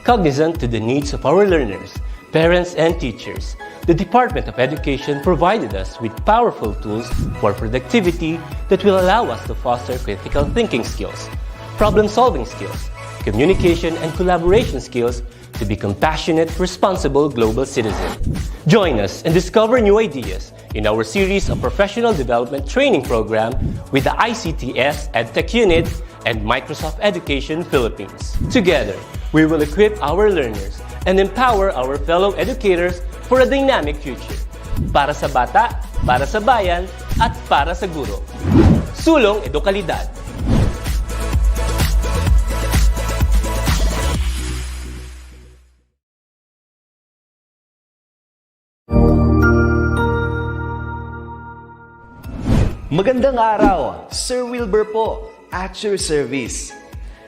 Cognizant to the needs of our learners, parents, and teachers, the Department of Education provided us with powerful tools for productivity that will allow us to foster critical thinking skills, problem-solving skills, communication and collaboration skills to be compassionate, responsible global citizens. Join us and discover new ideas in our series of professional development training program with the ICTS Edtech Unit and Microsoft Education Philippines. Together, we will equip our learners and empower our fellow educators for a dynamic future. Para sa bata, para sa bayan, at para sa guro. Sulong Edukalidad. Magandang araw, Sir Wilbur po, at your service.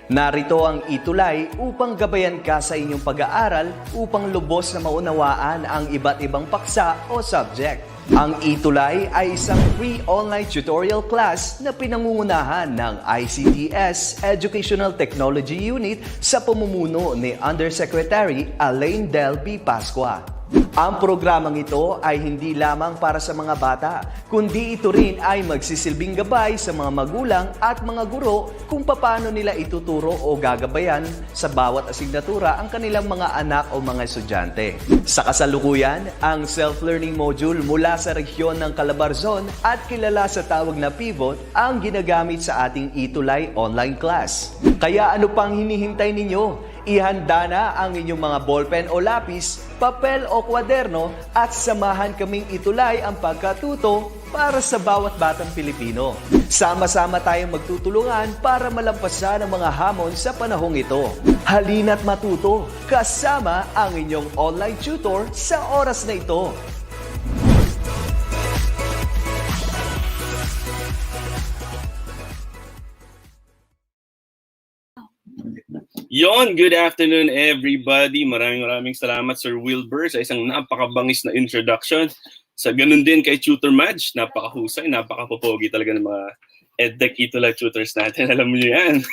Narito ang ETUlay upang gabayan ka sa inyong pag-aaral upang lubos na maunawaan ang iba't ibang paksa o subject. Ang ETUlay ay isang free online tutorial class na pinangungunahan ng ICTS Educational Technology Unit sa pamumuno ni Undersecretary Elaine Del B. Pascua. Ang programang ito ay hindi lamang para sa mga bata, kundi ito rin ay magsisilbing gabay sa mga magulang at mga guro kung paano nila ituturo o gagabayan sa bawat asignatura ang kanilang mga anak o mga estudyante. Sa kasalukuyan, ang self-learning module mula sa rehiyon ng Calabarzon at kilala sa tawag na pivot ang ginagamit sa ating ETUlay online class. Kaya ano pang hinihintay ninyo? Ihanda na ang inyong mga ballpen o lapis, papel o kwaderno at samahan kaming itulay ang pagkatuto para sa bawat batang Pilipino. Sama-sama tayong magtutulungan para malampasan ang mga hamon sa panahong ito. Halina't matuto kasama ang inyong online tutor sa oras na ito. Good afternoon everybody. Maraming salamat Sir Wilbur sa isang napakabangis na introduction. Sa ganun din kay Tutor Madge, napakahusay, napakapopogi talaga ng mga Edtech ETUlay tutors natin. Alam mo yan.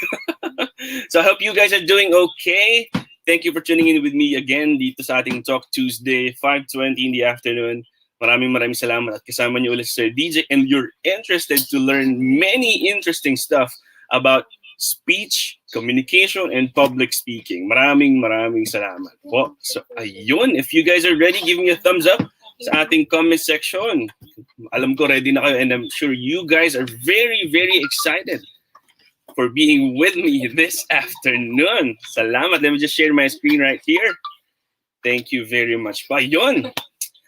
So I hope you guys are doing okay. Thank you for tuning in with me again dito sa ating Talk Tuesday, 5:20 in the afternoon. Maraming salamat at kasama niyo ulit Sir DJ, and you're interested to learn many interesting stuff about speech, communication, and public speaking. Maraming salamat po. So, ayun. If you guys are ready, give me a thumbs up sa ating comment section. Alam ko ready na kayo, and I'm sure you guys are very excited for being with me this afternoon. Salamat. Let me just share my screen right here. Thank you very much pa. Ayun.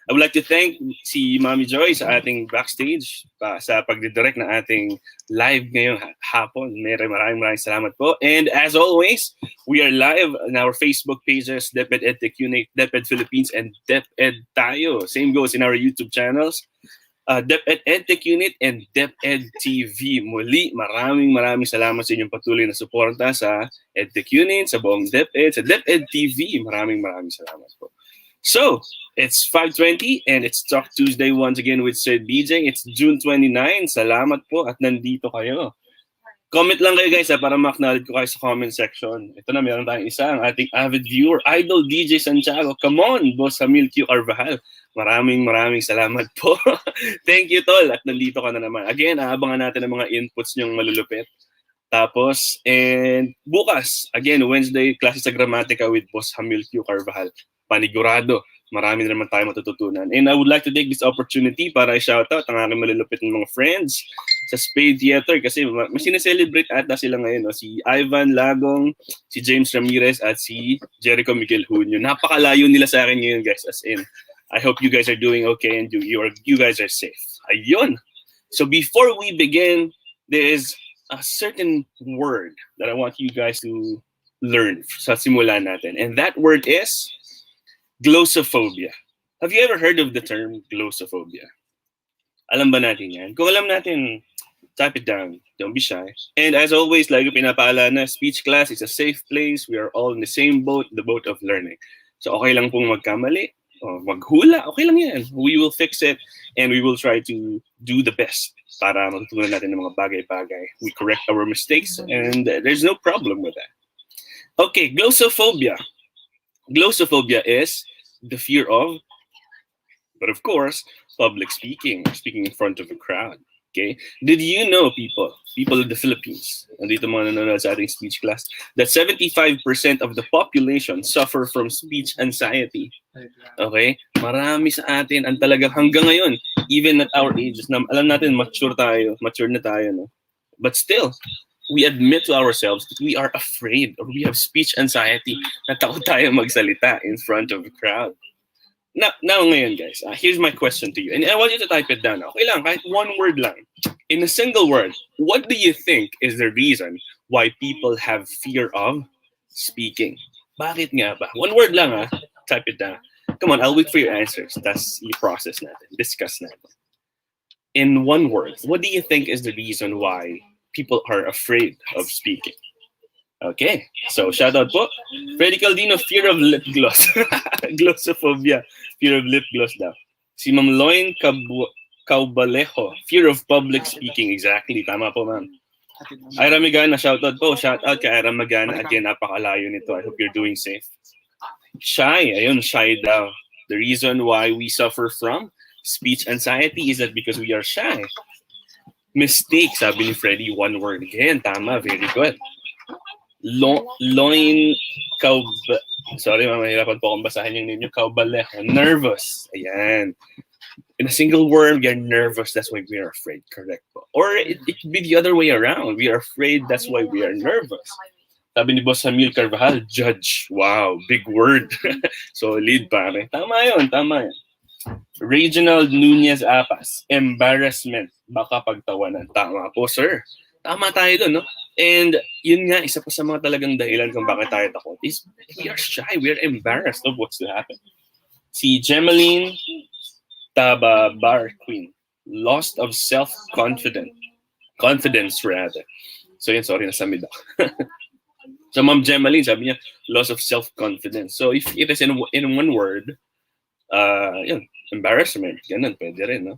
I would like to thank si Mami Joy sa ating backstage sa pagdidirect ng ating live ngayong hapon. Maraming salamat po. And as always, we are live on our Facebook pages, DepEd Edtech Unit, DepEd Philippines, and DepEd Tayo. Same goes in our YouTube channels, DepEd Edtech Unit and DepEd TV. Muli, maraming salamat sa inyong patuloy na suporta sa Edtech Unit, sa buong DepEd, sa DepEd TV. Maraming salamat po. So, it's 5:20 and it's Talk Tuesday once again with Sir DJ. It's June 29. Salamat po at nandito kayo. Comment lang kayo guys para ma-acknowledge ko kayo sa comment section. Ito na, meron tayong isa, ang ating avid viewer, Idol DJ Santiago. Come on, Boss Hamil Q. Carvajal. Maraming salamat po. Thank you, Tol. At nandito ka na naman. Again, aabangan natin ang mga inputs niyong malulupit. Tapos, and bukas, again, Wednesday, klase sa gramatika with Boss Hamil Q. Carvajal. Panigurado. Marami na naman tayo matututunan. And I would like to take this opportunity para i-shoutout ang aking malulupit ng mga friends sa Spade Theater kasi may sineselebrate ata sila ngayon. No? Si Ivan Lagong, si James Ramirez, at si Jericho Miguel Junio. Napakalayo nila sa akin ngayon guys. As in, I hope you guys are doing okay and you guys are safe. Ayun! So before we begin, there is a certain word that I want you guys to learn sa simula natin. And that word is glossophobia. Have you ever heard of the term glossophobia? Alam ba natin yan? Kung alam natin, type it down. Don't be shy. And as always, like pinapaalala na, speech class is a safe place. We are all in the same boat, the boat of learning. So okay lang pong magkamali, o maghula, okay lang yan. We will fix it and we will try to do the best para matutunan natin ng mga bagay-bagay. We correct our mistakes and there's no problem with that. Okay, glossophobia. Glossophobia is the fear of, but of course, public speaking, speaking in front of a crowd. Okay? Did you know, people of the Philippines, nandito mga nanonood sa ating speech class, that 75% of the population suffer from speech anxiety? Okay? Marami sa atin ang talagang hanggang ngayon, even at our ages, na alam natin mature na tayo, no? But still, we admit to ourselves that we are afraid or we have speech anxiety, na takot tayo magsalita in front of a crowd. Now ngayon, guys, here's my question to you. And I want you to type it down. Okay lang, kahit one word lang. In a single word, what do you think is the reason why people have fear of speaking? Bakit nga ba? One word lang, ha? Type it down. Come on, I'll wait for your answers. Tas i-process natin, discuss natin. In one word, what do you think is the reason why people are afraid of speaking? Okay, so shout out po. Freddy Caldino, fear of lip gloss. Glossophobia, fear of lip gloss daw. Si Ma'am Loin Caubalejo, fear of public speaking. Exactly, tama po ma'am. Ira Magana, shout out po. Shout out kay Ira Magana. Again, napakalayo nito. I hope you're doing safe. Shy, ayun, shy daw. The reason why we suffer from speech anxiety is that because we are shy. Mistake, sabi ni Freddy, one word. Again, tama, very good. Loin sorry, mahirapan po akong basahin yung name nyo. Caubalejo, nervous. Ayan. In a single word, we are nervous. That's why we are afraid. Correct po. Or it could be the other way around. We are afraid. That's why we are nervous. Sabi ni Boss Hamil Carvajal, judge. Wow, big word. Solid, pare. Tama yun, tama yun. Reginald Nunez Apas, embarrassment. Baka pagtawanan. Tama po, sir. Tama tayo doon, no? And yun nga, isa pa sa mga talagang dahilan kung bakit tayo takot is we are shy, we are embarrassed of what's to happen. Si Gemaline Tababar Queen, lost of self-confidence. Confidence, rather. So yun, sorry, nasamid ako. So Ma'am Gemaline, sabi niya, loss of self-confidence. So if it is in one word, yun, embarrassment, ganun, pwede rin, no?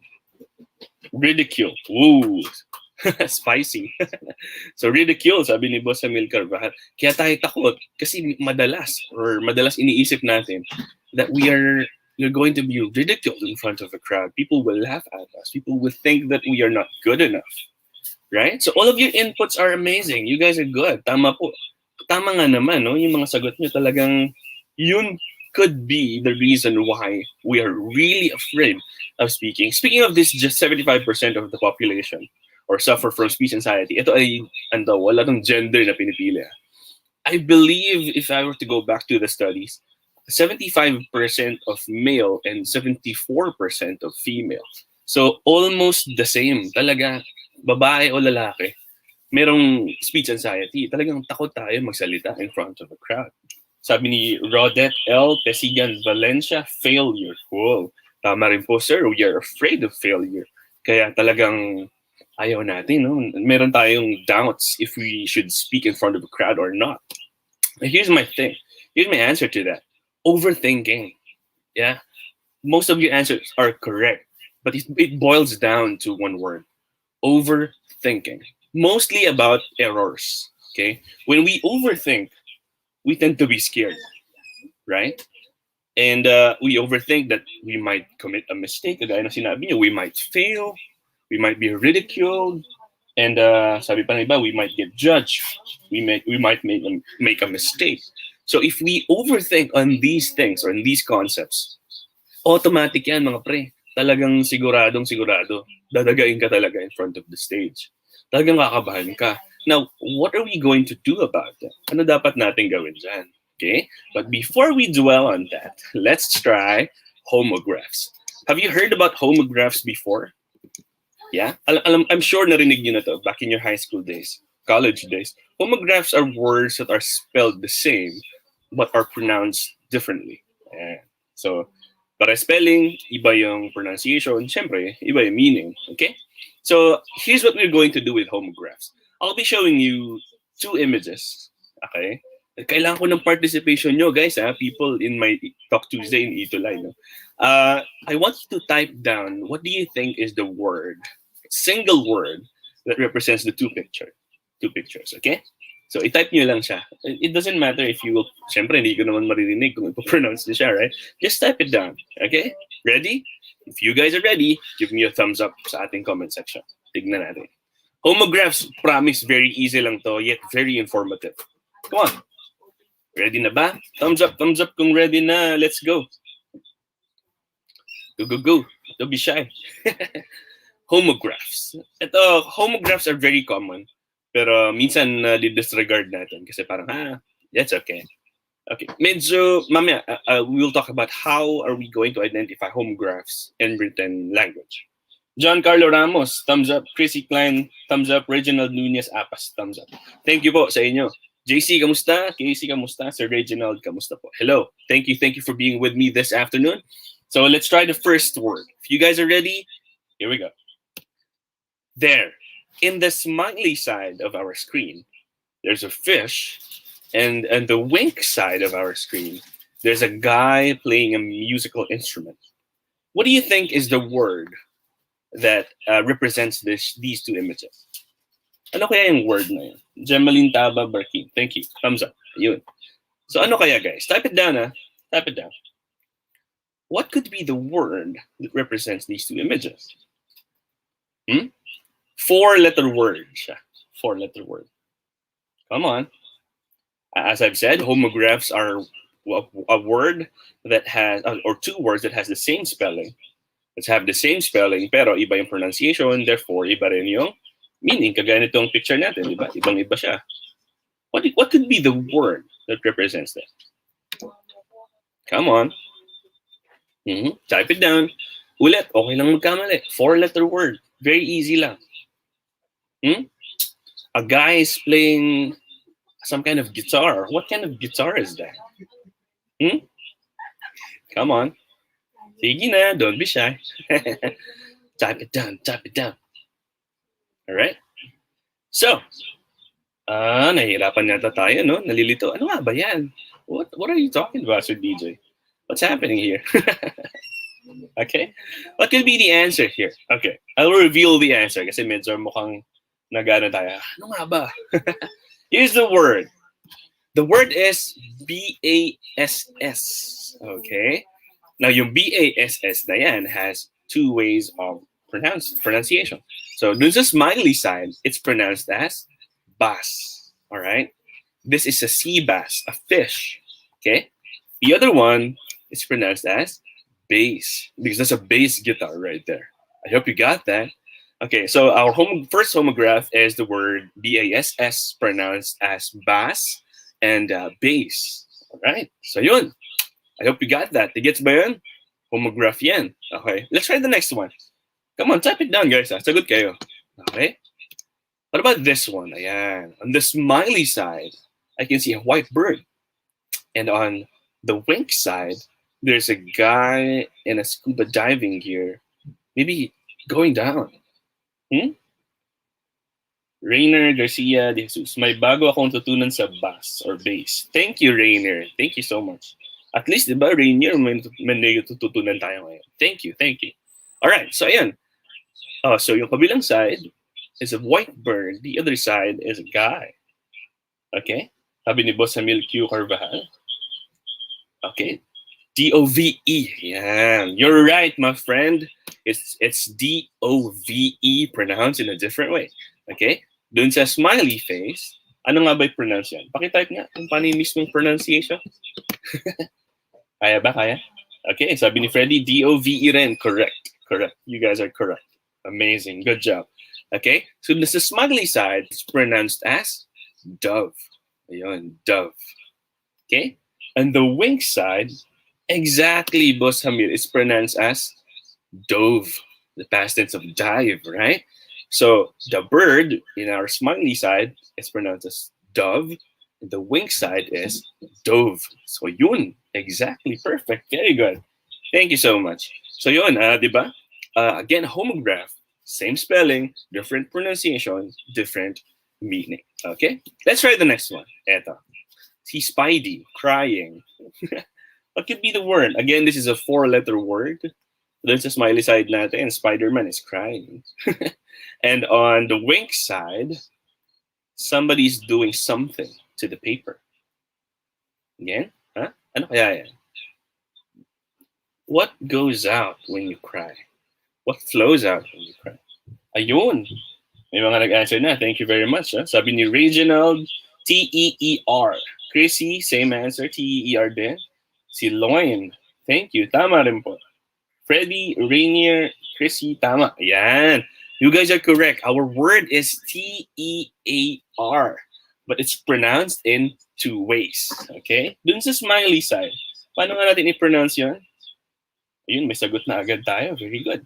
Ridicule. Ooh. Spicy. So ridicule, sabi ni Boss Hamil Carvajal. Kaya tayo takot kasi madalas iniisip natin that we're going to be ridiculed in front of a crowd. People will laugh at us. People will think that we are not good enough. Right? So all of your inputs are amazing. You guys are good. Tama po. Tama nga naman, no? Yung mga sagot nyo talagang yun could be the reason why we are really afraid of speaking. Speaking of this, just 75% of the population or suffer from speech anxiety. Ito ay, wala tong gender na pinipili. I believe if I were to go back to the studies, 75% of male and 74% of female. So almost the same. Talaga, babae o lalaki, merong speech anxiety. Talagang takot tayo magsalita in front of a crowd. Sabi ni Rodette L. Pesigan Valencia, failure. Cool. Tama rin po, sir. We are afraid of failure. Kaya talagang ayaw natin, no? Meron tayong doubts if we should speak in front of a crowd or not. Here's my thing. Here's my answer to that. Overthinking. Yeah. Most of your answers are correct, but it boils down to one word. Overthinking. Mostly about errors. Okay? When we overthink, we tend to be scared. Right? And we overthink that we might commit a mistake. Kagaya na sinabi niyo, we might fail. We might be ridiculed, and sabi pa ng iba, we might get judged. We might make a mistake. So if we overthink on these things or on these concepts, automatic yan mga pre. Talagang sigurado. Dadagain ka talaga in front of the stage. Talagang kakabahan ka. Now, what are we going to do about that? Ano dapat natin gawin dyan? Okay? But before we dwell on that, let's try homographs. Have you heard about homographs before? Yeah, I'm sure narinig niyo na to back in your high school days, college days. Homographs are words that are spelled the same but are pronounced differently. Yeah. So, para spelling, iba yung pronunciation, syempre, iba yung meaning. Okay? So, here's what we're going to do with homographs. I'll be showing you two images. Okay? Kailangan ko ng participation nyo, guys, people in my Talk Tuesday in ETUlay. No? I want you to type down, what do you think is the word, single word, that represents the two pictures, okay? So, i-type nyo lang siya. It doesn't matter if you will, syempre, hindi ko naman maririnig kung ipo-pronounce niyo siya, right? Just type it down, okay? Ready? If you guys are ready, give me a thumbs up sa ating comment section. Tignan natin. Homographs, promise, very easy lang to, yet very informative. Come on. Ready na ba? Thumbs up kung ready na. Let's go. Go, go, go. Don't be shy. Homographs. Ito, homographs are very common. Pero minsan di-disregard natin kasi parang, that's okay. Okay, medyo, mamaya, we'll talk about how are we going to identify homographs in written language. John Carlo Ramos, thumbs up. Chrissy Klein, thumbs up. Reginald Nunez Apas, thumbs up. Thank you po sa inyo. JC, kamusta? Casey, kamusta? Sir Reginald, kamusta po? Hello. Thank you for being with me this afternoon. So let's try the first word. If you guys are ready, here we go. There, in the smiley side of our screen, there's a fish, and the wink side of our screen, there's a guy playing a musical instrument. What do you think is the word that represents these two images? Ano kaya yung word na yun? Gemaline Taba Barkin. Thank you. Thumbs up. Ayun. So ano kaya, guys? Type it down, Type it down. What could be the word that represents these two images? Four-letter word siya. Four-letter word. Come on. As I've said, homographs are a word that has, or two words that has the same spelling. Let's have the same spelling, pero iba yung pronunciation, therefore iba rin yung meaning. Kagaya nitong picture natin, diba? Ibang-iba siya. What could be the word that represents that? Come on. Type it down. Ulit, okay lang magkamali. Four-letter word. Very easy lang. A guy is playing some kind of guitar. What kind of guitar is that? Come on. Sige na, don't be shy. Type it down, type it down. All right? So, nahihirapan yata tayo, no? Nalilito. Ano nga ba yan? What are you talking about, Sir DJ? What's happening here? Okay? What could be the answer here? Okay, I'll reveal the answer kasi medyo mukhang nagano tayo. Ano nga ba? Here's the word. The word is BASS. Okay? Now, yung BASS na yan has two ways of pronunciation. So, dun sa smiley side, it's pronounced as bass. All right? This is a sea bass, a fish. Okay? The other one is pronounced as bass, because that's a bass guitar right there. I hope you got that. Okay, so our first homograph is the word BASS, pronounced as bass and bass. All right, so yun. I hope you got that. Gets ba yun? Homograph yan. Okay, let's try the next one. Come on, type it down, guys. Sagot kayo. Okay. What about this one? Ayan. On the smiley side, I can see a white bird. And on the wink side, there's a guy in a scuba diving gear, maybe going down. Rainer Garcia de Jesus, may bago akong tutunan sa bass or bass. Thank you, Rainer. Thank you so much. At least, diba, Rainer, may tututunan tayo ngayon. Thank you, thank you. All right, so ayan. So yung kabilang side is a white bird. The other side is a guy. Okay? Sabi ni Boss Hamil Q. Carvajal. Okay. D-O-V-E. Yeah, you're right, my friend. It's D-O-V-E pronounced in a different way. Okay? Dun sa smiley face, ano nga ba i-pronounce yan? Pakitype nga kung paano yung mismong pronunciation. Kaya ba? Kaya? Okay, sabi ni Freddy, D-O-V-E rin. Correct. Correct. You guys are correct. Amazing. Good job. Okay? So the smiley side is pronounced as dove. Ayun, dove. Okay? And the wink side, exactly, Boss Hamir, is pronounced as dove, the past tense of dive, right? So the bird in our smiley side is pronounced as dove, and the wink side is dove. So yun, exactly, perfect, very good. Thank you so much. So yun, diba? Again, homograph, same spelling, different pronunciation, different meaning. Okay, let's try the next one. Eto. See Spidey crying. What could be the word? Again, this is a four-letter word. There's a smiley side natin, and Spider-Man is crying. And on the wink side, Somebody's doing something to the paper. Again? Huh? Ano kaya yan? What goes out when you cry? What flows out when you cry? Ayun. May mga nag-answer na. Thank you very much. Sabi ni Reginald, T-E-E-R. Chrissy, same answer. T-E-E-R din. Si Loin, thank you. Tama rin po. Freddy, Rainier, Chrissy, tama. Ayan. You guys are correct. Our word is T-E-A-R. But it's pronounced in two ways. Okay? Dun sa smiley side. Paano nga natin i-pronounce yun? Ayun, may sagot na agad tayo. Very good.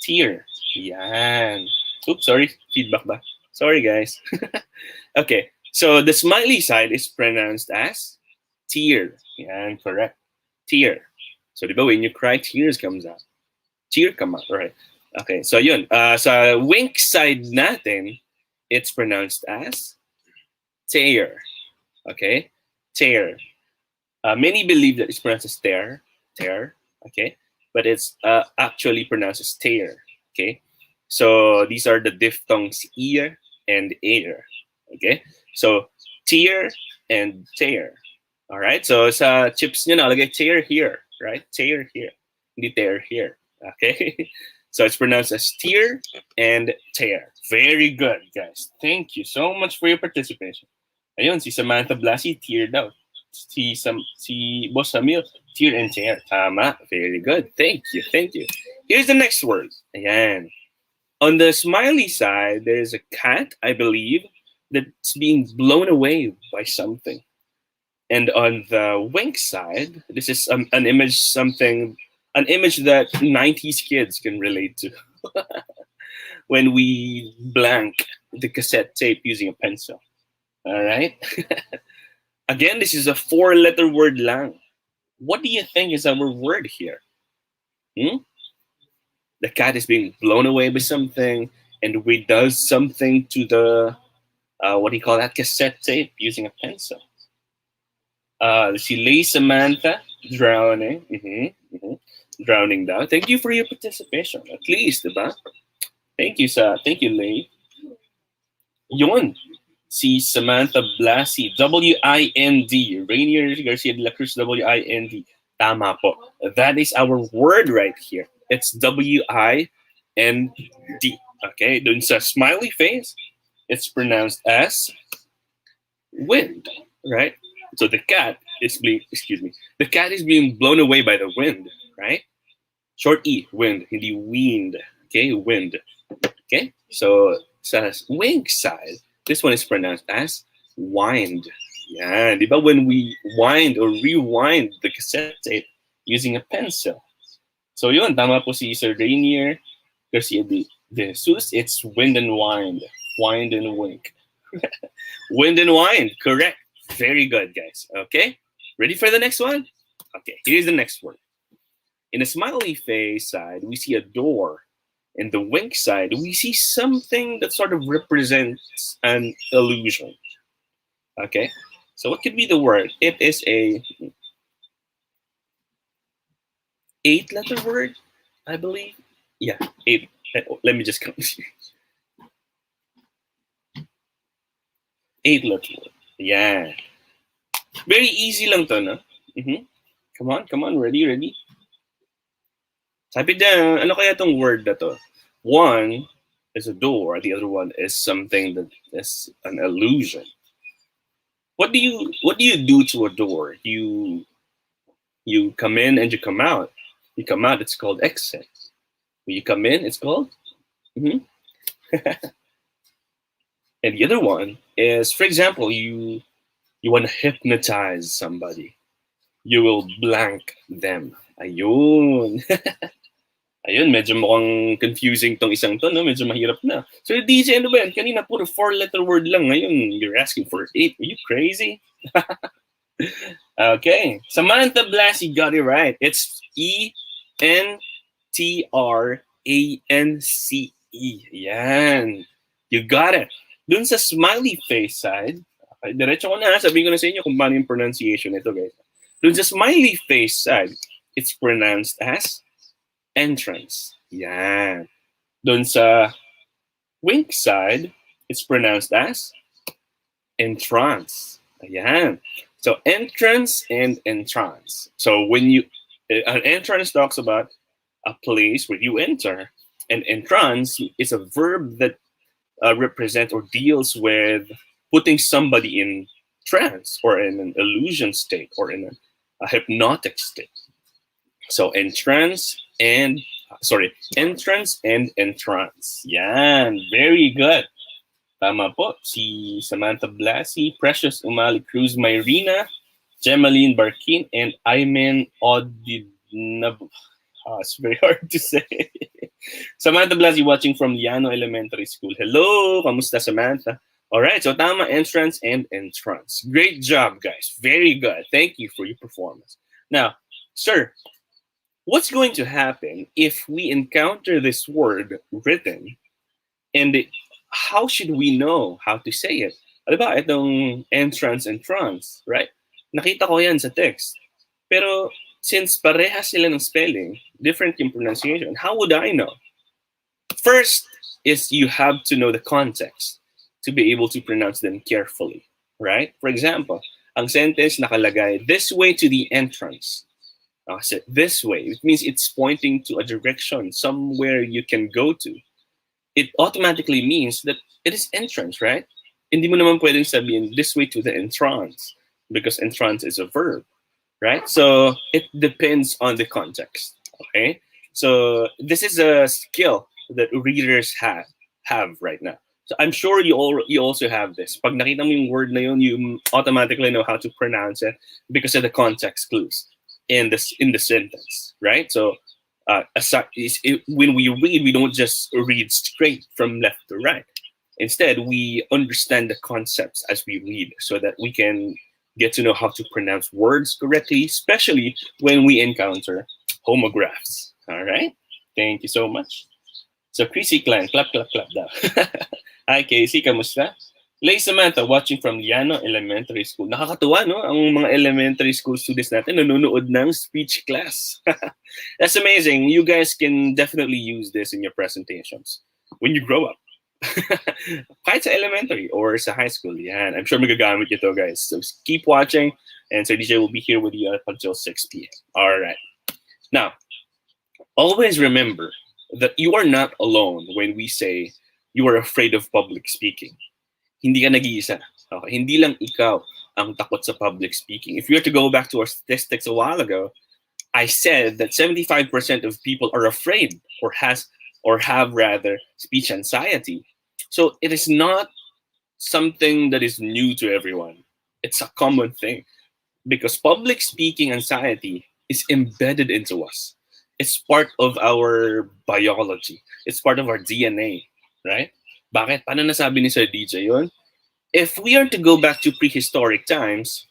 Tear. Yan. Oops, sorry. Feedback ba? Sorry, guys. Okay. So, the smiley side is pronounced as tear. Yan, correct. Tear. So, di ba, when you cry, tears comes out. Tear come out, right? Okay, so yun. Sa wink side natin, it's pronounced as tear. Okay? Tear. Many believe that it's pronounced as tear. Tear. Okay? But it's actually pronounced as tear. Okay? So, these are the diphthongs ear and air. Okay? So, tear and tear. Alright? So, sa chips nyo nakalagay tear here. Right? Tear here. Hindi tear here. Okay? So, it's pronounced as tear and tear. Very good, guys. Thank you so much for your participation. Ayun, si Samantha Blasi, teared out. Si Boss Samil, tear and tear. Tama. Very good. Thank you. Thank you. Here's the next word. Ayan. On the smiley side, there's a cat, I believe, that's being blown away by something. And on the wink side, this is an image that 90s kids can relate to. When we blank the cassette tape using a pencil. All right? Again, this is a 4-letter word lang. What do you think is our word here? The cat is being blown away by something, and we does something to the, what do you call that, cassette tape using a pencil. Si Lay Samantha, drowning. Drowning down. Thank you for your participation. At least, diba? Thank you, Lay. Yun. Si Samantha Blasi, W-I-N-D. Rainier Garcia de la Cruz, W-I-N-D. Tama po. That is our word right here. It's W-I-N-D. Okay? Dun sa smiley face, it's pronounced as wind. Right? So the cat is being, the cat is being blown away by the wind. Right? Short E, wind. Hindi wind. Okay? Wind. Okay? So sa wink side, this one is pronounced as wind. Yeah, di ba when we wind or rewind the cassette tape using a pencil. So yun, tama po si Sir Rainier Garcia de Jesus. It's wind and wind. Wind and wink. Wind and wind, correct. Very good, guys. Okay, ready for the next one? Okay, here's the next word. In the smiley face side, we see a door. In the wink side, we see something that sort of represents an illusion. Okay, so what could be the word? It is a 8-letter word, I believe. Yeah, 8. Let me just count. 8-letter word. Yeah. Very easy lang to, no? Come on, ready? Sabi down, ano kaya tong word na to? One is a door, the other one is something that is an illusion. What do you do to a door? You come in and you come out. You come out, it's called exit. When you come in, it's called And the other one is, for example, you want to hypnotize somebody. You will blank them. Ayun. Ayun, medyo mukhang confusing tong isang to, no? Medyo mahirap na. So, DJ, ano ba yan? Kanina puro 4-letter word lang. Ngayon, you're asking for 8. Are you crazy? Okay. Samantha Blasi got it right. It's E-N-T-R-A-N-C-E. Yan. You got it. Dun sa smiley face side, okay, diretso ko na. Sabihin ko na sa inyo kung paano yung pronunciation nito, guys. Dun sa smiley face side, it's pronounced as entrance. Yeah. Dun sa wink side, It's pronounced as entrance. Ayan. So entrance and entrance. So when you, an entrance talks about a place where you enter, and entrance is a verb that represents or deals with putting somebody in trance or in an illusion state or in a hypnotic state. So entrance and entrance. Yan, very good. Tama po. Si Samantha Blasi, Precious Umali Cruz Myrina, Gemaline Barkin, and Aymen Odidnab. It's very hard to say. Samantha Blasi watching from Liano Elementary School. Hello, kamusta Samantha? All right, so tama, entrance and entrance. Great job, guys. Very good. Thank you for your performance. Now, sir, what's going to happen if we encounter this word written and how should we know how to say it? Diba, itong entrance and trance, right? Nakita ko yan sa text. Pero since parehas sila ng spelling, different yung pronunciation, how would I know? First is you have to know the context to be able to pronounce them carefully, right? For example, ang sentence nakalagay, this way to the entrance. So this way, it means it's pointing to a direction, somewhere you can go to. It automatically means that it is entrance, right? Hindi mo naman pwedeng sabihin this way to the entrance because entrance is a verb, right? So it depends on the context, okay? So this is a skill that readers have right now. So I'm sure you also have this. Pag nakita mo yung word na yun, you automatically know how to pronounce it because of the context clues in the sentence, right? So when we read, we don't just read straight from left to right. Instead, we understand the concepts as we read so that we can get to know how to pronounce words correctly, especially when we encounter homographs. All right? Thank you so much. So, Chrissy Clan, clap, clap, clap daw. Hi, Casey, kamusta? Lay Samantha, watching from Liano Elementary School. Nakakatuwa, no? Ang mga elementary school students natin nanonood ng speech class. That's amazing. You guys can definitely use this in your presentations when you grow up. Kahit sa elementary or sa high school, yan. I'm sure magagamit ito, guys. So keep watching, and Sir DJ will be here with you up until 6 p.m. All right. Now, always remember that you are not alone when we say you are afraid of public speaking. Hindi ka nag-iisa. Okay? Hindi lang ikaw ang takot sa public speaking. If you were to go back to our statistics a while ago, I said that 75% of people are afraid or have rather speech anxiety. So it is not something that is new to everyone. It's a common thing because public speaking anxiety is embedded into us. It's part of our biology. It's part of our DNA, right? Bakit? Paano nasabi ni Sir DJ yun? If we are to go back to prehistoric times,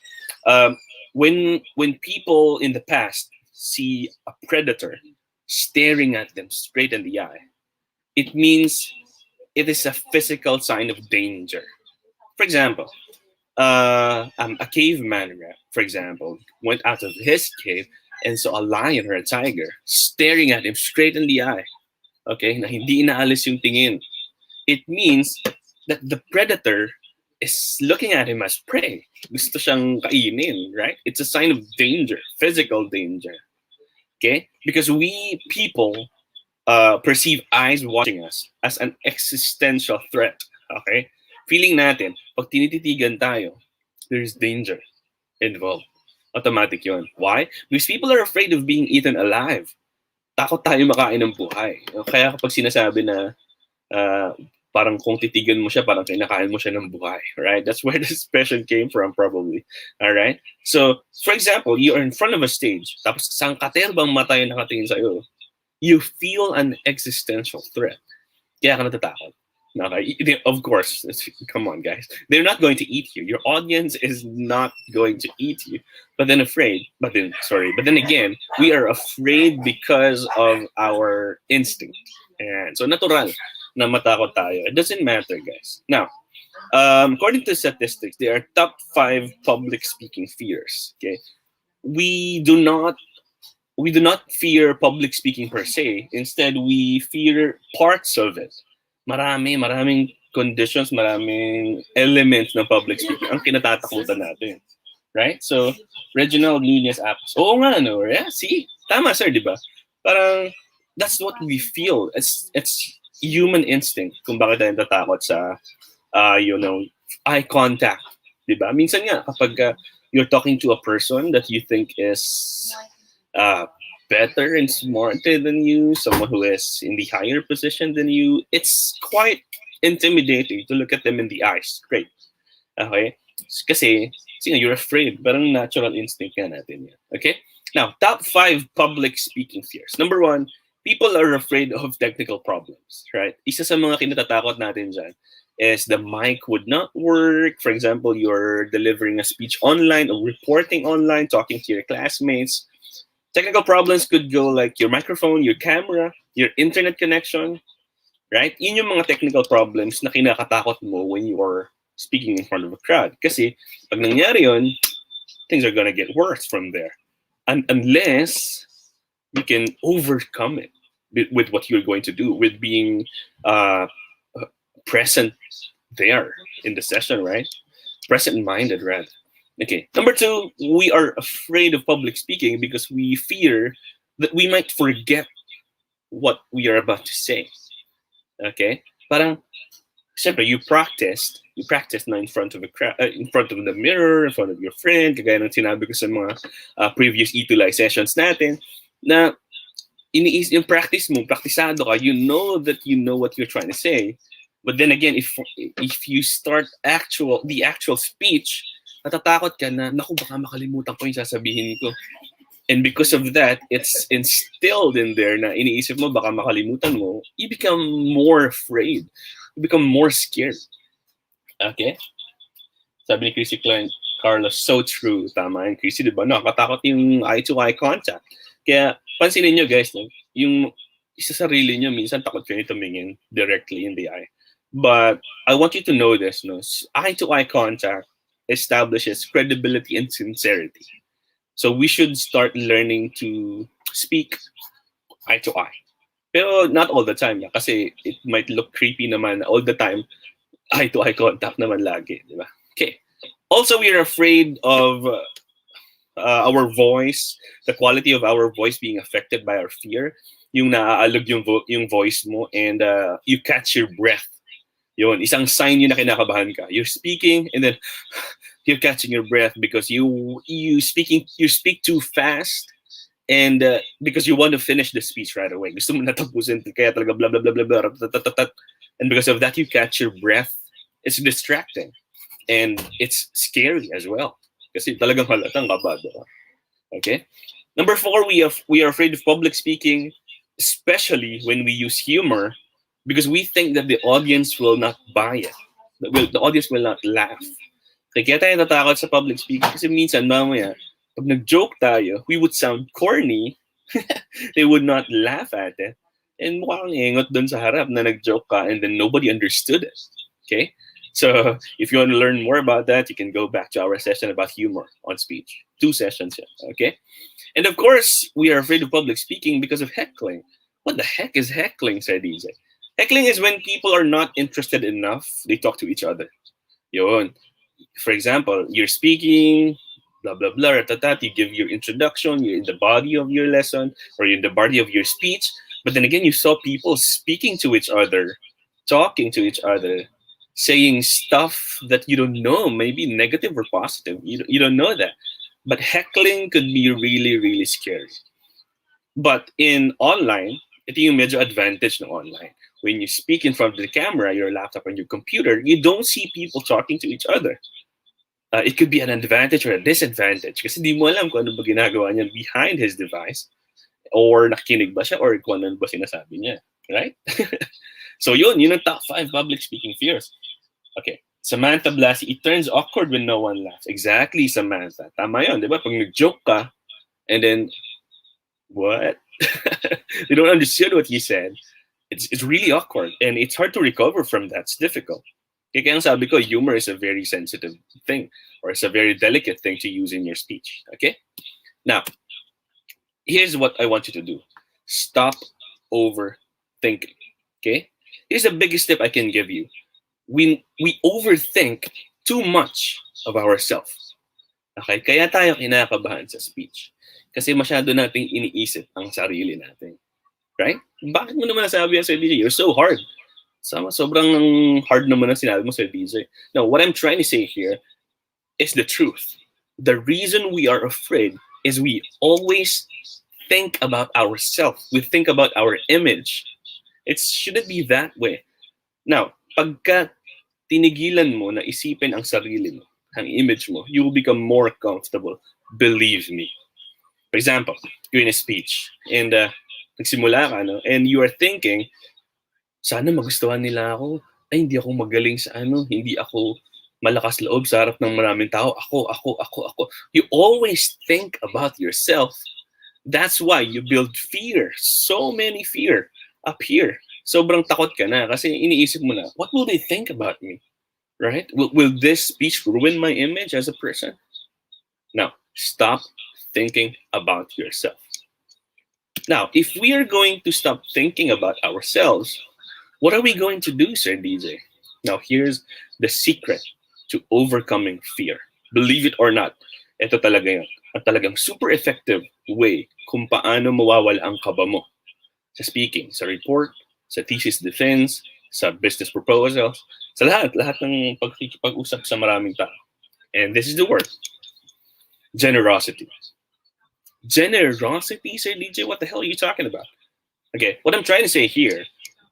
when people in the past see a predator staring at them straight in the eye, it means it is a physical sign of danger. For example, a caveman, for example, went out of his cave and saw a lion or a tiger staring at him straight in the eye. Okay, na hindi inaalis yung tingin. It means that the predator is looking at him as prey. Gusto siyang kainin, right? It's a sign of danger, physical danger. Okay? Because we people perceive eyes watching us as an existential threat. Okay? Feeling natin, pag tinititigan tayo, there's danger involved. Automatic yun. Why? Because people are afraid of being eaten alive. Takot tayo makain ng buhay. Kaya kapag sinasabi na parang kung titigan mo siya, parang kinakain mo siya ng buhay, right? That's where this expression came from, probably. All right? So, for example, you are in front of a stage, tapos sangkaterbang mata yung nakatingin sa'yo, you feel an existential threat. Kaya ka natatakot. Okay? Of course, come on, guys. They're not going to eat you. Your audience is not going to eat you. But then again, we are afraid because of our instinct. And so, natural na matakot tayo. It doesn't matter, guys. Now, according to statistics, there are top 5 public speaking fears. Okay, we do not fear public speaking per se. Instead, we fear parts of it. Maraming conditions, maraming elements ng public speaking ang kinatatakutan natin. Right? So, Reginald Nunez Apps. Oo nga, no? Yeah, see? Tama, sir, di ba? Parang, that's what we feel. It's human instinct kung bakit tayo natatakot sa, eye contact. Di ba? Minsan nga, kapag you're talking to a person that you think is better and smarter than you, someone who is in the higher position than you, it's quite intimidating to look at them in the eyes. Great. Okay? Kasi you're afraid. Parang natural instinct nga natin yan. Okay? Now, top 5 public speaking fears. Number 1, people are afraid of technical problems. Right? Isa sa mga kinatatakot natin dyan is the mic would not work. For example, you're delivering a speech online or reporting online, talking to your classmates. Technical problems could go like your microphone, your camera, your internet connection. Right? Yun yung mga technical problems na kinakatakot mo when you are speaking in front of a crowd. Kasi pag nangyari yun, things are gonna get worse from there. And unless you can overcome it with what you're going to do, with being present there in the session, right? Present-minded, rather. Okay. Number 2, we are afraid of public speaking because we fear that we might forget what we are about to say. Okay? Parang, siyempre, you practiced na in front of a crowd, in front of the mirror, in front of your friend, kagaya ng sinabi ko sa mga previous ETUlay sessions natin, na yung practice mo, praktisado ka, you know that you know what you're trying to say. But then again, if you start the actual speech, natatakot ka na, naku, baka makalimutan ko yung sasabihin ko. And because of that, it's instilled in there na iniisip mo, baka makalimutan mo, you become more afraid. You become more scared. Okay? Sabi ni Chrissy Carlos, so true. Tama yun, Chrissy, di ba? Nakakatakot yung eye-to-eye contact. Kaya, pansinin nyo, guys, no? Yung isa sarili nyo, minsan takot kayo tumingin directly in the eye. But I want you to know this, no? Eye-to-eye contact establishes credibility and sincerity. So we should start learning to speak eye-to-eye. Pero not all the time, yeah, kasi it might look creepy naman all the time. Eye-to-eye contact naman lagi, di ba? Okay. Also, we are afraid of our voice, the quality of our voice being affected by our fear. Yung naaalog yung voice mo and you catch your breath. Yun, isang sign yun na kinakabahan ka. You're speaking and then you're catching your breath because you speak too fast and because you want to finish the speech right away. Gusto mo natapusin kaya talaga blah blah blah blah blah. And because of that, you catch your breath. It's distracting. And it's scary as well. Kasi talagang halatang kabado. Okay? Number 4, we are afraid of public speaking, especially when we use humor, because we think that the audience will not buy it. The audience will not laugh. Kaya tayo natakot sa public speaking kasi minsan mamaya, pag nag-joke tayo, we would sound corny. They would not laugh at it. And mukhang ingot dun sa harap na nag-joke ka and then nobody understood it. Okay? So if you want to learn more about that, you can go back to our session about humor on speech. 2 sessions, yeah. Okay? And of course, we are afraid of public speaking because of heckling. What the heck is heckling, said DJ? Heckling is when people are not interested enough, they talk to each other. Yun. For example, you're speaking, blah, blah, blah, ratatat, you give your introduction, you're in the body of your lesson, or you're in the body of your speech, but then again, you saw people speaking to each other, talking to each other, saying stuff that you don't know, maybe negative or positive. You don't know that. But heckling could be really, really scary. But in online, ito yung medyo advantage ng online. When you speak in front of the camera, your laptop, and your computer, you don't see people talking to each other. It could be an advantage or a disadvantage kasi di mo alam kung ano ba ginagawa niya behind his device or nakikinig ba siya or kung ano ba sinasabi niya. Right? So yun ang top 5 public speaking fears. Okay. Samantha Blasi, it turns awkward when no one laughs. Exactly, Samantha. Tama yun, di ba? Pag nag-joke ka, and then, what? They don't understand what you said. It's really awkward, and it's hard to recover from that. It's difficult. Kaya ang sabi ko, humor is a very sensitive thing, or it's a very delicate thing to use in your speech. Okay? Now, here's what I want you to do. Stop overthinking. Okay? Here's the biggest tip I can give you. we overthink too much of ourselves. Okay? Kaya tayo kinakabahan sa speech. Kasi masyado nating iniisip ang sarili natin. Right? Bakit mo naman nasabi yan sa DJ? You're so hard. Sobrang hard naman ang sinabi mo sa DJ. Now, what I'm trying to say here is the truth. The reason we are afraid is we always think about ourselves. We think about our image. It shouldn't be that way. Now, pagka tinigilan mo na isipin ang sarili mo, ang image mo, you will become more comfortable. Believe me. For example, you're in a speech and nagsimula ka, no? And you are thinking, sana magustuhan nila ako. Ay, hindi ako magaling sa hindi ako malakas loob sa harap ng maraming tao. Ako. You always think about yourself. That's why you build fear. So many fear up here. Sobrang takot ka na kasi iniisip mo na, what will they think about me? Right? Will this speech ruin my image as a person? Now, stop thinking about yourself. Now, if we are going to stop thinking about ourselves, what are we going to do, Sir DJ? Now, here's the secret to overcoming fear. Believe it or not, ito talaga yun. At talagang super effective way kung paano mawawala ang kaba mo sa speaking, sa report, sa thesis defense, sa business proposals, sa lahat ng pag-usap sa maraming tao. And this is the word. Generosity. Generosity, Sir DJ? What the hell are you talking about? Okay, what I'm trying to say here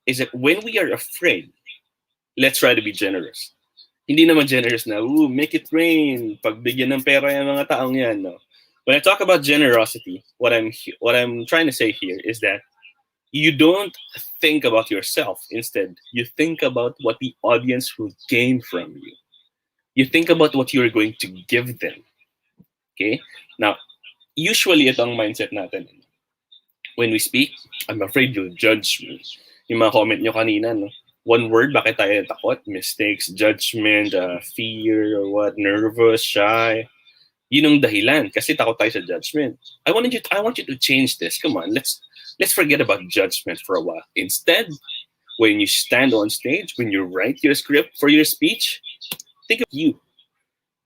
is that when we are afraid, let's try to be generous. Hindi naman generous na, make it rain, pagbigyan ng pera yung mga taong yan, no? When I talk about generosity, what I'm trying to say here is that you don't think about yourself. Instead, you think about what the audience will gain from you. You think about what you're going to give them. Okay? Now, usually ito ang mindset natin. When we speak, I'm afraid you'll judge me. Yung mga comment nyo kanina, no? One word, bakit tayo takot? Mistakes, judgment, fear, or what? Nervous, shy. Yun ang dahilan kasi takot tayo sa judgment. I want you to change this. Come on, let's forget about judgment for a while. Instead, when you stand on stage, when you write your script for your speech, think of you.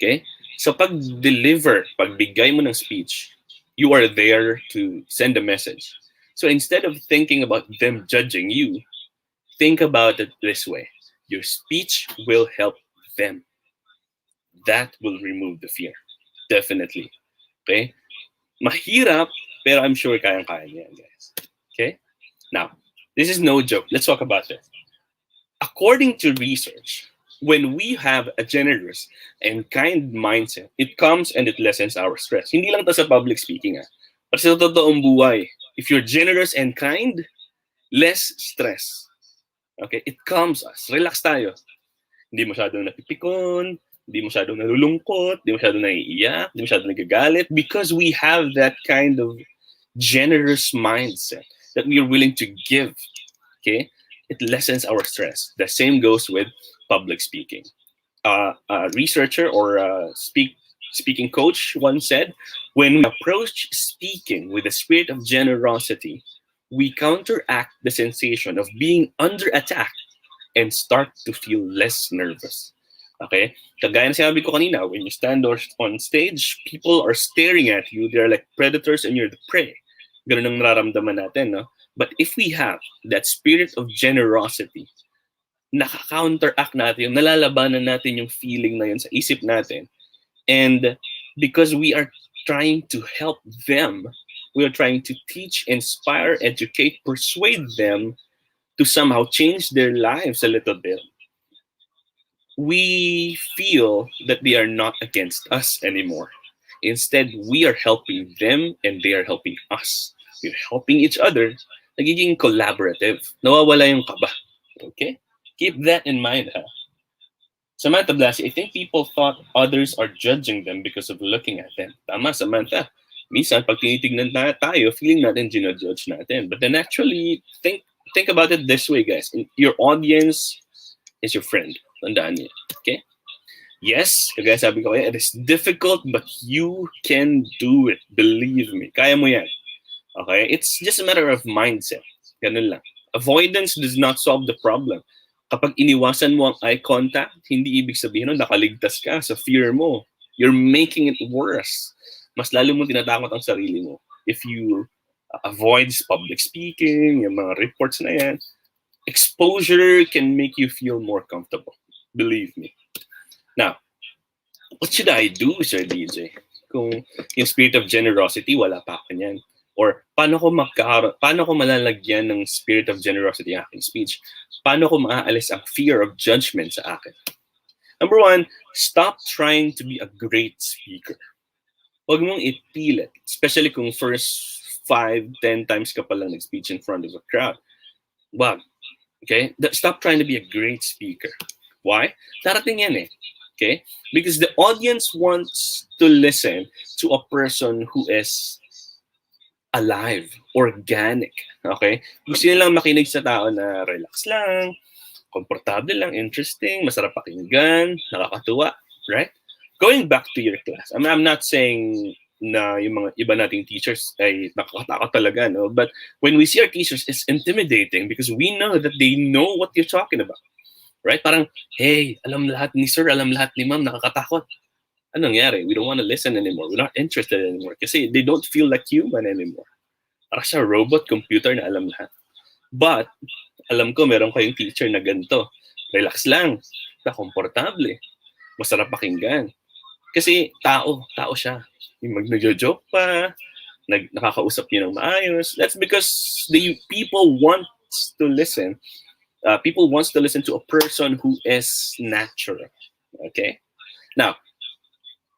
Okay? So pag-deliver, pagbigay mo ng speech, you are there to send a message. So instead of thinking about them judging you, think about it this way. Your speech will help them. That will remove the fear. Definitely. Okay? Mahirap, pero I'm sure kayang-kaya niyan, guys. Okay? Now, this is no joke. Let's talk about this. According to research, when we have a generous and kind mindset, it comes and it lessens our stress. Hindi lang to sa public speaking, but sa totoong buhay. If you're generous and kind, less stress. Okay? It calms us. Relax tayo. Hindi masyadong napipikon, hindi masyadong nalulungkot, hindi masyadong naiiyak, hindi masyadong nagagalit, because we have that kind of generous mindset that we are willing to give. Okay? It lessens our stress. The same goes with public speaking. A researcher or a speaking coach once said, when we approach speaking with a spirit of generosity, we counteract the sensation of being under attack and start to feel less nervous. Okay? Kagaya na sinabi ko kanina, when you stand on stage, people are staring at you. They're like predators and you're the prey. Ganun ang nararamdaman natin, no? But if we have that spirit of generosity, naka-counteract natin, nalalabanan natin yung feeling na yun sa isip natin. And because we are trying to help them, we are trying to teach, inspire, educate, persuade them to somehow change their lives a little bit, we feel that they are not against us anymore. Instead, we are helping them and they are helping us. We're helping each other. Nagiging collaborative. Nawawala yung kaba. Okay? Keep that in mind, ha? Samantha Blasi, I think people thought others are judging them because of looking at them. Tama, Samantha. Minsan, pag tinitignan tayo, feeling natin ginajudge natin. But then actually, think about it this way, guys. Your audience is your friend. Tandaan niyo. Okay? Yes, kagaya sabi ko, it is difficult, but you can do it. Believe me. Kaya mo yan. Okay? It's just a matter of mindset. Ganun lang. Avoidance does not solve the problem. Kapag iniwasan mo ang eye contact, hindi ibig sabihin nun nakaligtas ka sa fear mo. You're making it worse. Mas lalo mo tinatakot ang sarili mo. If you avoid public speaking, yung mga reports na yan, exposure can make you feel more comfortable. Believe me. Now, what should I do, Sir DJ? Kung yung spirit of generosity, wala pa ako niyan. Or paano ko malalagyan ng spirit of generosity ang aking speech? Paano ko maaalis ang fear of judgment sa akin? Number one, stop trying to be a great speaker. Huwag mong ipilit, especially kung first 5, 10 times ka palang nag-speech in front of a crowd. Wag. Okay? Stop trying to be a great speaker. Why? Darating yan eh. Okay? Because the audience wants to listen to a person who is alive, organic. Okay? Gusto nilang makinig sa tao na relax lang, komportable lang, interesting, masarap pakinggan, nakakatuwa. Right? Going back to your class, I'm not saying na yung mga iba nating teachers ay nakakatakot talaga, no? But when we see our teachers, it's intimidating because we know that they know what you're talking about. Right? Parang, hey, alam lahat ni sir, alam lahat ni ma'am, nakakatakot. Anong nangyari? We don't want to listen anymore. We're not interested anymore kasi they don't feel like human anymore. Parang siya robot, computer na alam lahat. But, alam ko meron kayong teacher na ganito. Relax lang, na komportable, masarap pakinggan. Kasi tao siya. Yung nagjo-joke pa, nakakausap niya ng maayos. That's because the people want to listen. People wants to listen to a person who is natural. Okay? Now,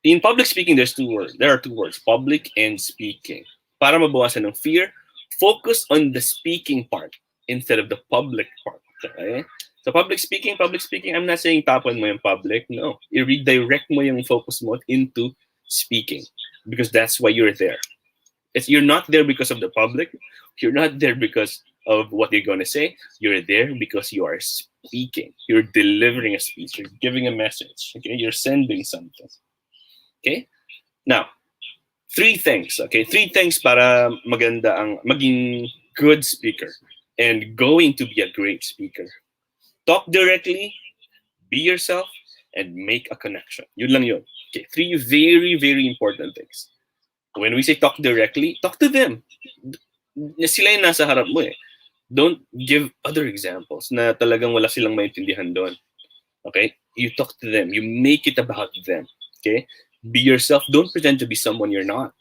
in public speaking, there are two words, public and speaking. Para mabawasan ng fear, focus on the speaking part instead of the public part. Okay? So public speaking, I'm not saying tapon mo yung public. No. I-redirect mo yung focus mo into speaking because that's why you're there. You're not there because of the public. You're not there because of what you're going to say. You're there because you are speaking. You're delivering a speech. You're giving a message. Okay? You're sending something. Okay? Now, 3 things. Okay? 3 things para maging good speaker and going to be a great speaker. Talk directly, be yourself, and make a connection. Yun lang yun. Okay? 3 very, very important things. When we say talk directly, talk to them. Sila yung nasa harap mo eh. Don't give other examples na talagang wala silang maintindihan doon. Okay? You talk to them. You make it about them. Okay? Be yourself. Don't pretend to be someone you're not.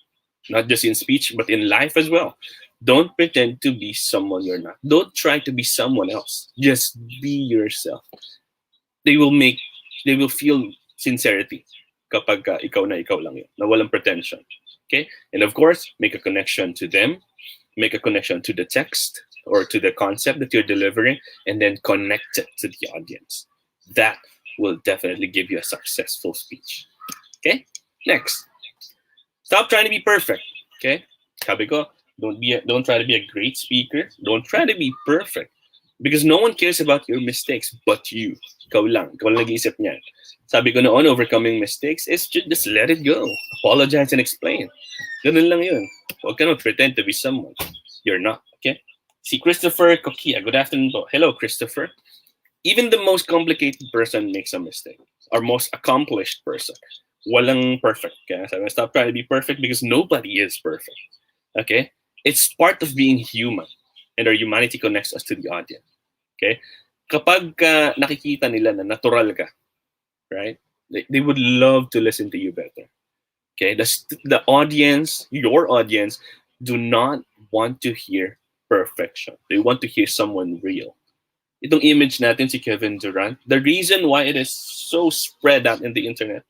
Not just in speech, but in life as well. Don't pretend to be someone you're not. Don't try to be someone else. Just be yourself. They will feel sincerity kapag ikaw na ikaw lang yun. Na walang pretension. Okay? And of course, make a connection to them. Make a connection to the text or to the concept that you're delivering, and then connect it to the audience. That will definitely give you a successful speech. Okay? Next. Stop trying to be perfect. Okay? Sabi ko, don't try to be a great speaker. Don't try to be perfect. Because no one cares about your mistakes but you. Ikaw lang. Ikaw lang nag-iisip niyan. Sabi ko noon, overcoming mistakes is just let it go. Apologize and explain. Ganun lang yun. Huwag ka not pretend to be someone you're not. Okay? Si Christopher Kokia. Good afternoon po. Hello, Christopher. Even the most complicated person makes a mistake. Our most accomplished person. Walang perfect. Okay? So I'm gonna stop trying to be perfect because nobody is perfect. Okay? It's part of being human. And our humanity connects us to the audience. Okay? Kapag nakikita nila na natural ka, right? They would love to listen to you better. Okay? The audience, your audience, do not want to hear perfection. They want to hear someone real. Itong image natin si Kevin Durant, the reason why it is so spread out in the internet,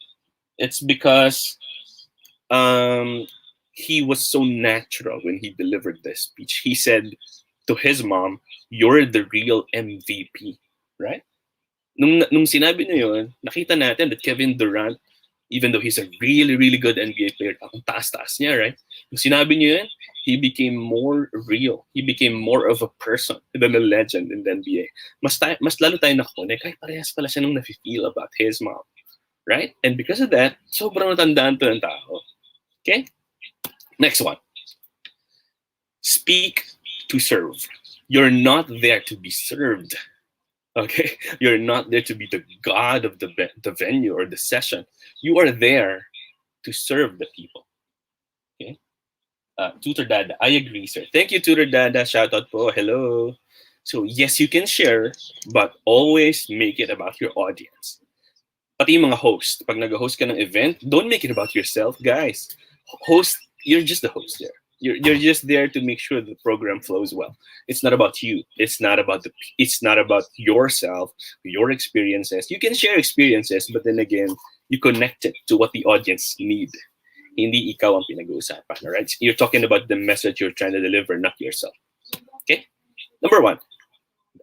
it's because he was so natural when he delivered this speech. He said to his mom, "You're the real MVP," right? Nung sinabi niya yun, nakita natin that Kevin Durant, even though he's a really, really good NBA player, ang taas-taas niya, right? Nung sinabi niya yun, he became more real. He became more of a person than a legend in the NBA. Mas lalo tayo nakunik, ay parehas pala siya nung nafe-feel about his mom. Right? And because of that, sobrang natandaan to ng tao. Okay? Next one. Speak to serve. You're not there to be served. Okay, you're not there to be the god of the venue or the session. You are there to serve the people. Okay. Tutor Dada, I agree, sir. Thank you, Tutor Dada. Shout out po. Hello. So yes, you can share, but always make it about your audience. Pati yung mga host, pag nag-host ka ng event, don't make it about yourself, guys. Host, you're just the host there. You're just there to make sure the program flows well. It's not about you. It's not about yourself, your experiences. You can share experiences, but then again, you connect it to what the audience need. Hindi ikaw ang pinag-uusapan, alright? You're talking about the message you're trying to deliver, not yourself. Okay? Number 1,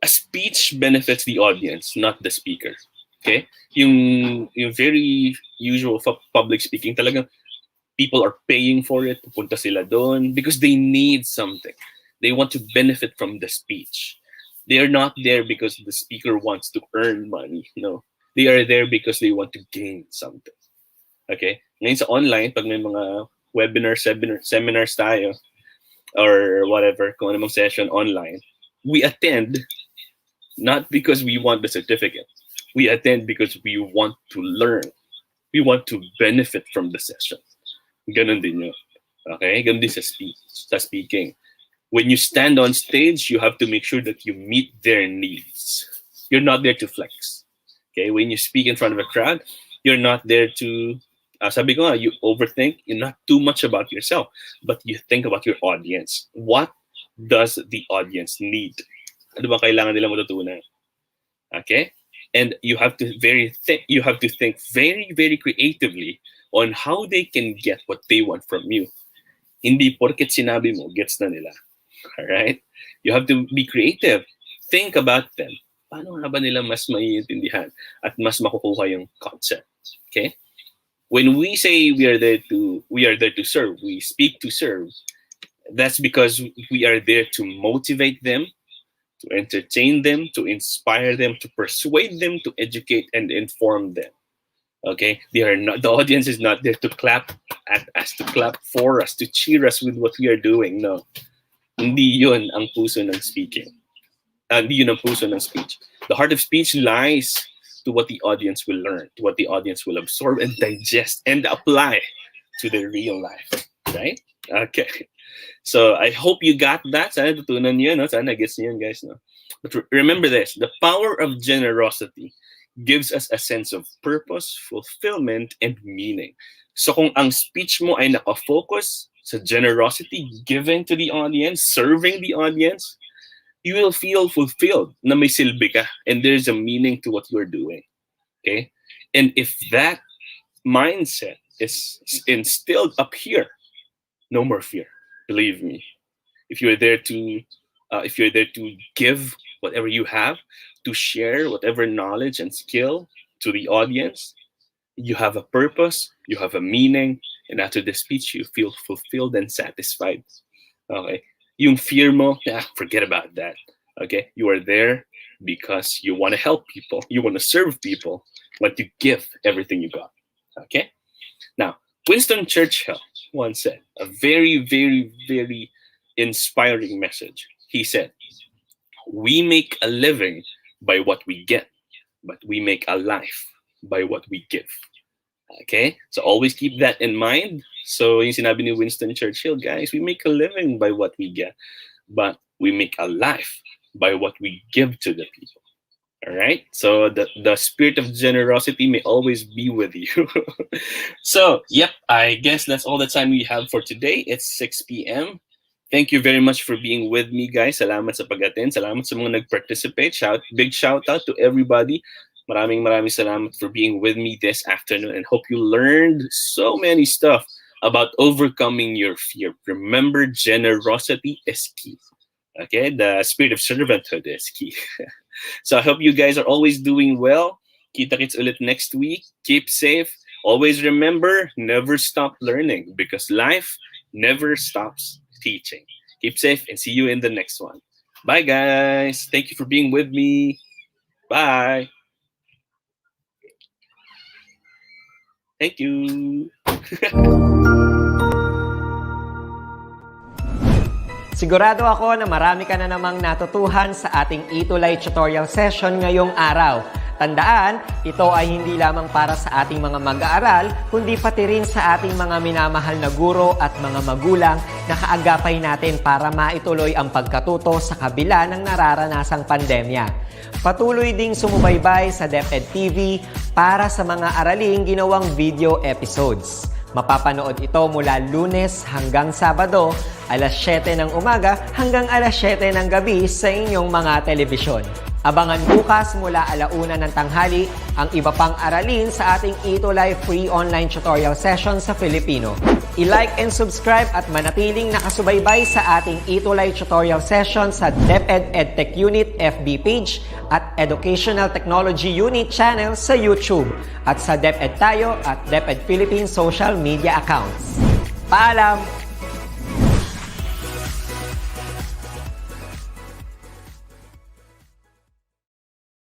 a speech benefits the audience, not the speaker. Okay? Yung very usual public speaking, talagang people are paying for it, pupunta sila doon because they need something. They want to benefit from the speech. They are not there because the speaker wants to earn money. No. They are there because they want to gain something. Okay? Ngayon sa online, pag may mga webinar, seminars tayo, or whatever, kung anong session online, we attend not because we want the certificate. We attend because we want to learn. We want to benefit from the session. Ganon din yun. Okay? Ganon din sa speaking. When you stand on stage, you have to make sure that you meet their needs. You're not there to flex. Okay? When you speak in front of a crowd, you're not there to, sabi ko nga, you overthink. You're not too much about yourself, but you think about your audience. What does the audience need? Ano ba kailangan nila matutunan? Okay? And you have to think very, very creatively on how they can get what they want from you. Hindi porket sinabi mo, gets na nila. Alright? You have to be creative. Think about them. Paano nga ba nila mas maiintindihan at mas makukuha yung concept? Okay? When we say we are there to serve, we speak to serve, that's because we are there to motivate them, to entertain them, to inspire them, to persuade them, to educate and inform them. Okay? The audience is not there to clap at us, to clap for us, to cheer us with what we are doing. No. Hindi yun ang puso ng speaking. Hindi yun ang puso ng speech. The heart of speech lies to what the audience will learn, to what the audience will absorb and digest and apply to their real life. Right? Okay. So I hope you got that. Sana tutunan niyo, no? Sana gets niyo, guys, no? But remember this, the power of generosity gives us a sense of purpose, fulfillment, and meaning. So kung ang speech mo ay nakafocus sa generosity, giving to the audience, serving the audience, you will feel fulfilled na may silbi ka and there's a meaning to what you're doing. Okay? And if that mindset is instilled up here, no more fear. Believe me. If you're there to give whatever you have, to share whatever knowledge and skill to the audience, you have a purpose, you have a meaning, and after the speech, you feel fulfilled and satisfied. Okay? Yung fear mo, forget about that. Okay? You are there because you want to help people, you want to serve people, want to give everything you got. Okay? Now, Winston Churchill once said a very, very, very inspiring message. He said, "We make a living by what we get, but we make a life by what we give." Okay? So always keep that in mind. So yung sinabi ni Winston Churchill, guys, we make a living by what we get, but we make a life by what we give to the people. All right? So the spirit of generosity may always be with you. So, yep, I guess that's all the time we have for today. It's 6 p.m. Thank you very much for being with me, guys. Salamat sa pag-attend. Salamat sa mga nag-participate. Big shout out to everybody. Maraming salamat for being with me this afternoon and hope you learned so many stuff about overcoming your fear. Remember, generosity is key. Okay? The spirit of servanthood is key. So I hope you guys are always doing well. Kita-kits ulit next week. Keep safe. Always remember, never stop learning because life never stops teaching. Keep safe and see you in the next one. Bye, guys. Thank you for being with me. Bye. Thank you. Sigurado ako na marami ka na namang natutuhan sa ating ETUlay tutorial session ngayong araw. Tandaan, ito ay hindi lamang para sa ating mga mag-aaral, kundi pati rin sa ating mga minamahal na guro at mga magulang na kaagapay natin para maituloy ang pagkatuto sa kabila ng nararanasang pandemya. Patuloy ding sumubaybay sa DepEd TV para sa mga araling ginawang video episodes. Mapapanood ito mula Lunes hanggang Sabado, alas 7 ng umaga hanggang alas 7 ng gabi sa inyong mga telebisyon. Abangan bukas mula 1:00 ng tanghali ang iba pang aralin sa ating ETUlay free online tutorial session sa Filipino. I-like and subscribe at manatiling nakasubaybay sa ating ETUlay tutorial session sa DepEd Edtech Unit FB page at Educational Technology Unit channel sa YouTube at sa DepEd Tayo at DepEd Philippines social media accounts. Paalam!